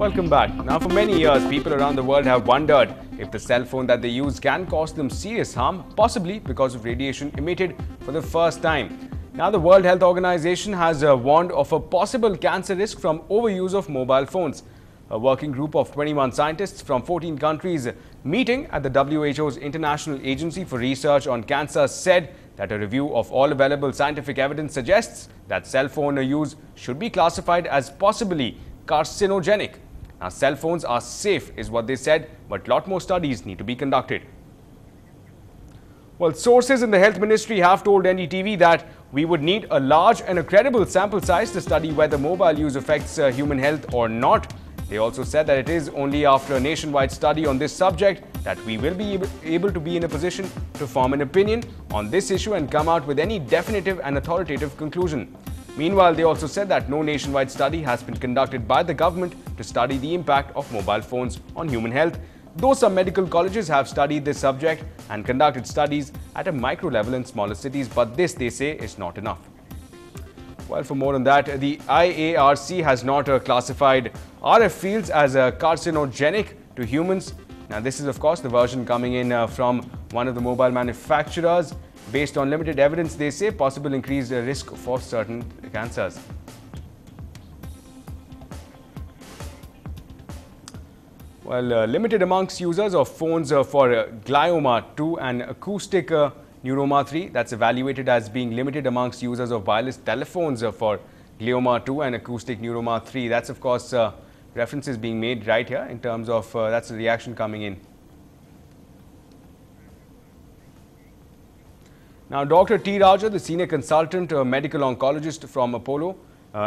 Welcome back. Now, for many years, people around the world have wondered if the cell phone that they use can cause them serious harm, possibly because of radiation emitted for the first time. Now, the World Health Organization has warned of a possible cancer risk from overuse of mobile phones. A working group of 21 scientists from 14 countries meeting at the WHO's International Agency for Research on Cancer said that a review of all available scientific evidence suggests that cell phone use should be classified as possibly carcinogenic. Now, cell phones are safe is what they said, but a lot more studies need to be conducted. Well, sources in the Health Ministry have told NDTV that we would need a large and a credible sample size to study whether mobile use affects human health or not. They also said that it is only after a nationwide study on this subject that we will be able to be in a position to form an opinion on this issue and come out with any definitive and authoritative conclusion. Meanwhile, they also said that no nationwide study has been conducted by the government to study the impact of mobile phones on human health, though some medical colleges have studied this subject and conducted studies at a micro level in smaller cities, but this, they say, is not enough. Well, for more on that, the IARC has not classified RF fields as carcinogenic to humans. Now, this is, of course, the version coming in from one of the mobile manufacturers. Based on limited evidence, they say possible increased risk for certain cancers. Well, limited amongst users of phones for glioma 2 and acoustic neuroma 3. That's evaluated as being limited amongst users of wireless telephones for glioma 2 and acoustic neuroma 3. That's, of course, references being made right here in terms of that's the reaction coming in. Now, Dr. T. Raja, the senior consultant medical oncologist from Apollo,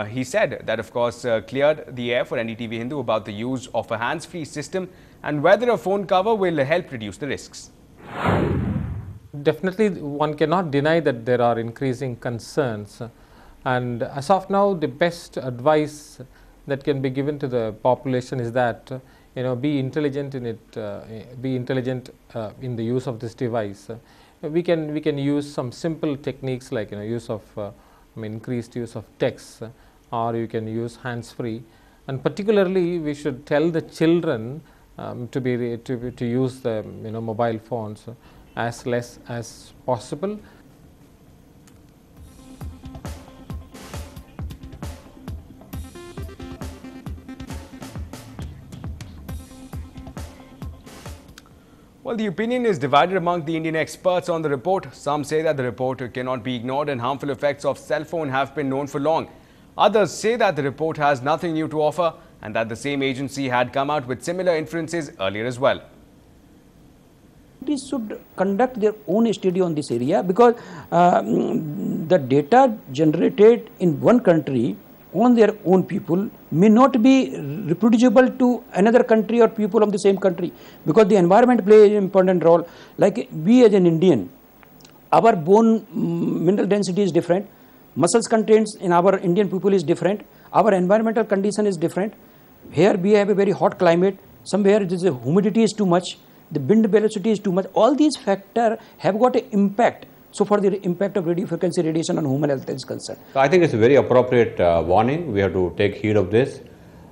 he said that, of course, cleared the air for NDTV Hindu about the use of a hands-free system and whether a phone cover will help reduce the risks. Definitely, one cannot deny that there are increasing concerns, and as of now, the best advice that can be given to the population is that be intelligent in it, be intelligent in the use of this device. We can use some simple techniques like use of increased use of text, or you can use hands-free, and particularly we should tell the children to use the mobile phones as less as possible. Well, the opinion is divided among the Indian experts on the report. Some say that the report cannot be ignored and harmful effects of cell phone have been known for long. Others say that the report has nothing new to offer and that the same agency had come out with similar inferences earlier as well. They should conduct their own study on this area because the data generated in one country on their own people may not be reproducible to another country or people of the same country, because the environment plays an important role. Like we as an Indian, our bone mineral density is different, muscles contents in our Indian people is different, our environmental condition is different. Here we have a very hot climate, somewhere the humidity is too much, the wind velocity is too much. All these factors have got an impact. So far, the impact of radio frequency radiation on human health is concerned. I think it's a very appropriate warning. We have to take heed of this.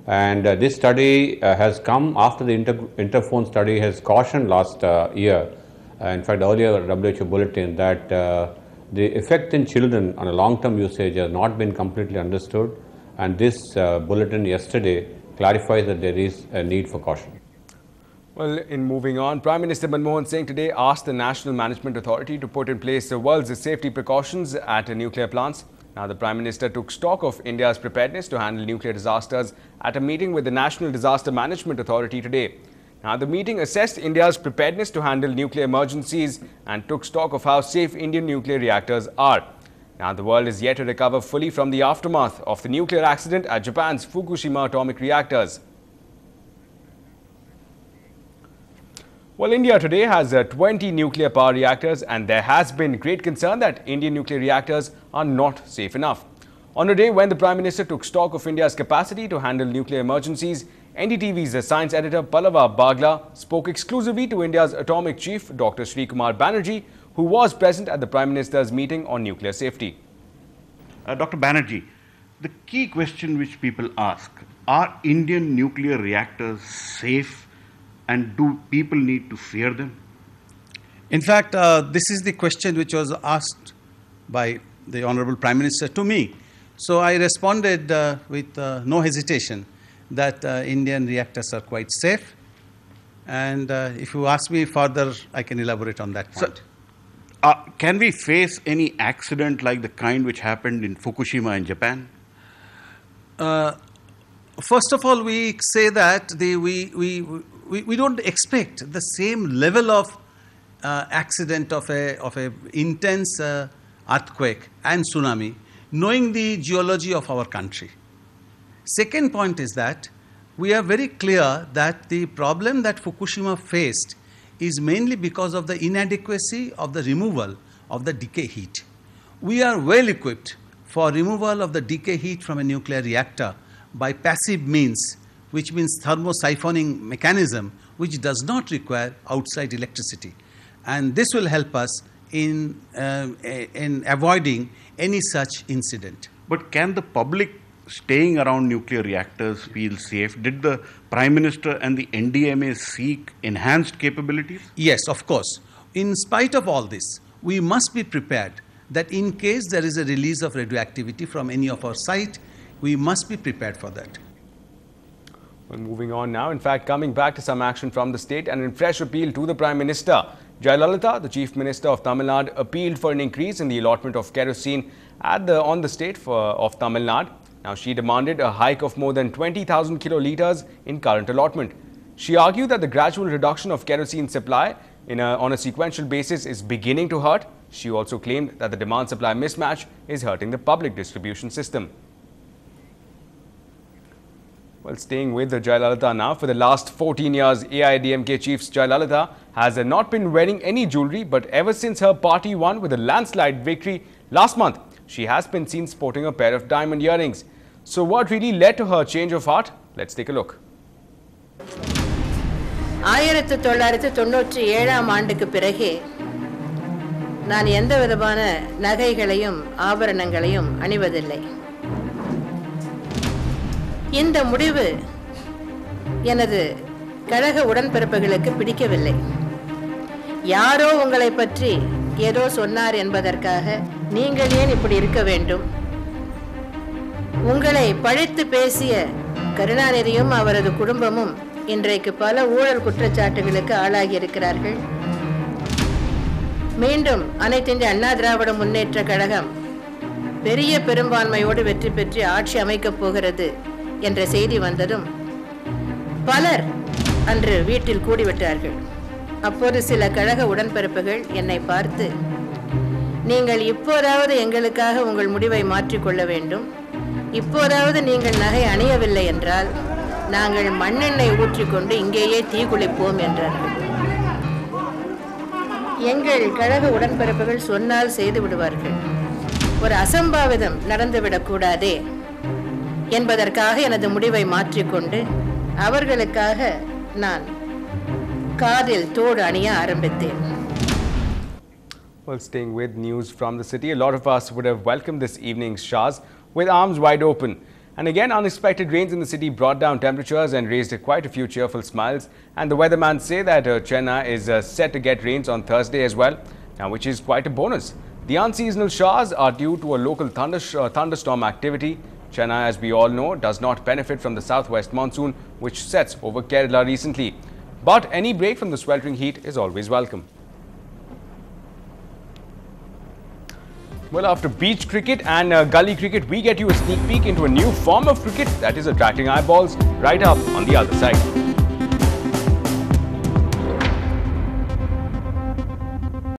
And this study has come after the Interphone study has cautioned last year. In fact, earlier WHO bulletin that the effect in children on a long-term usage has not been completely understood. And this bulletin yesterday clarifies that there is a need for caution. Well, in moving on, Prime Minister Manmohan Singh today asked the National Management Authority to put in place the world's safety precautions at nuclear plants. Now, the Prime Minister took stock of India's preparedness to handle nuclear disasters at a meeting with the National Disaster Management Authority today. Now, the meeting assessed India's preparedness to handle nuclear emergencies and took stock of how safe Indian nuclear reactors are. Now, the world is yet to recover fully from the aftermath of the nuclear accident at Japan's Fukushima atomic reactors. Well, India today has 20 nuclear power reactors, and there has been great concern that Indian nuclear reactors are not safe enough. On a day when the Prime Minister took stock of India's capacity to handle nuclear emergencies, NDTV's science editor Pallava Bagla spoke exclusively to India's atomic chief, Dr. Srikumar Banerjee, who was present at the Prime Minister's meeting on nuclear safety. Dr. Banerjee, the key question which people ask are Indian nuclear reactors safe, and do people need to fear them? In fact, this is the question which was asked by the Honorable Prime Minister to me. So I responded with no hesitation that Indian reactors are quite safe. And if you ask me further, I can elaborate on that point. Can we face any accident like the kind which happened in Fukushima in Japan? First of all, we say that we don't expect the same level of accident of a intense earthquake and tsunami, knowing the geology of our country. Second point is that we are very clear that the problem that Fukushima faced is mainly because of the inadequacy of the removal of the decay heat. We are well equipped for removal of the decay heat from a nuclear reactor by passive means, which means thermosiphoning mechanism, which does not require outside electricity. And this will help us in avoiding any such incident. But can the public staying around nuclear reactors feel safe? Did the Prime Minister and the NDMA seek enhanced capabilities? Yes, of course. In spite of all this, we must be prepared that in case there is a release of radioactivity from any of our site, we must be prepared for that. Well, moving on now, in fact, coming back to some action from the state and in fresh appeal to the Prime Minister, Jayalalitha, the Chief Minister of Tamil Nadu, appealed for an increase in the allotment of kerosene on the state of Tamil Nadu. Now, she demanded a hike of more than 20,000 kilolitres in current allotment. She argued that the gradual reduction of kerosene supply on a sequential basis is beginning to hurt. She also claimed that the demand-supply mismatch is hurting the public distribution system. Well, staying with the Jayalalitha now, for the last 14 years, AIADMK Chief Jayalalitha has not been wearing any jewellery, but ever since her party won with a landslide victory last month, she has been seen sporting a pair of diamond earrings. So what really led to her change of heart? Let's take a look. 1997 ஆண்டுக்கு பிறகு நான் எந்த விதமான நகைகளையும் ஆபரணங்களையும் அணிவதில்லை. இந்த முடிவு எனது கழக உடன்பிறப்புகளுக்கு பிடிக்கவில்லை. யாரோ உங்களை பற்றி ஏதோ சொன்னார் என்பதற்காக நீங்கள் ஏன் இப்படி இருக்க வேண்டும்? உங்களை பழித்து பேசிய கருணாநிதியும் அவரது குடும்பமும் இன்றைக்கு பல ஊழல் குற்றச்சாட்டுகளுக்கு ஆளாகி இருக்கிறார்கள். மீண்டும் அனைத்து இந்திய அண்ணா திராவிட முன்னேற்ற கழகம் பெரிய பெரும்பான்மையோடு வெற்றி பெற்று ஆட்சி அமைக்கப் போகிறது என்ற செய்தி வந்ததும் பலர் அன்று வீட்டில் கூடிவிட்டார்கள். அப்போது சில கழக உடன்பிறப்புகள் என்னை பார்த்து, நீங்கள் இப்போதாவது எங்களுக்காக உங்கள் முடிவை மாற்றிக்கொள்ள வேண்டும், இப்போதாவது நீங்கள் நகை அணியவில்லை என்றால் நாங்கள் மண்ணெண்ணெய் ஊற்றிக்கொண்டு இங்கேயே தீக்குளிப்போம் என்றார்கள். எங்கள் கழக உடன்பிறப்புகள் சொன்னால் செய்து விடுவார்கள். ஒரு அசம்பாவிதம் நடந்துவிடக்கூடாதே என்பதற்காக எனது முடிவை மாற்றிக்கொண்டு அவர்களுக்காக நான் காதில் தோடு அணிய ஆரம்பித்தேன். Well, staying with news from the city, a lot of us would have welcomed this evening's showers with arms wide open. And again, unexpected rains in the city brought down temperatures and raised quite a few cheerful smiles. And the weatherman say that Chennai is set to get rains on Thursday as well, now which is quite a bonus. The unseasonal showers are due to a local thunderstorm activity. Chennai, as we all know, does not benefit from the southwest monsoon, which sets over Kerala recently. But any break from the sweltering heat is always welcome. Well, after beach cricket and gully cricket, we get you a sneak peek into a new form of cricket that is attracting eyeballs right up on the other side.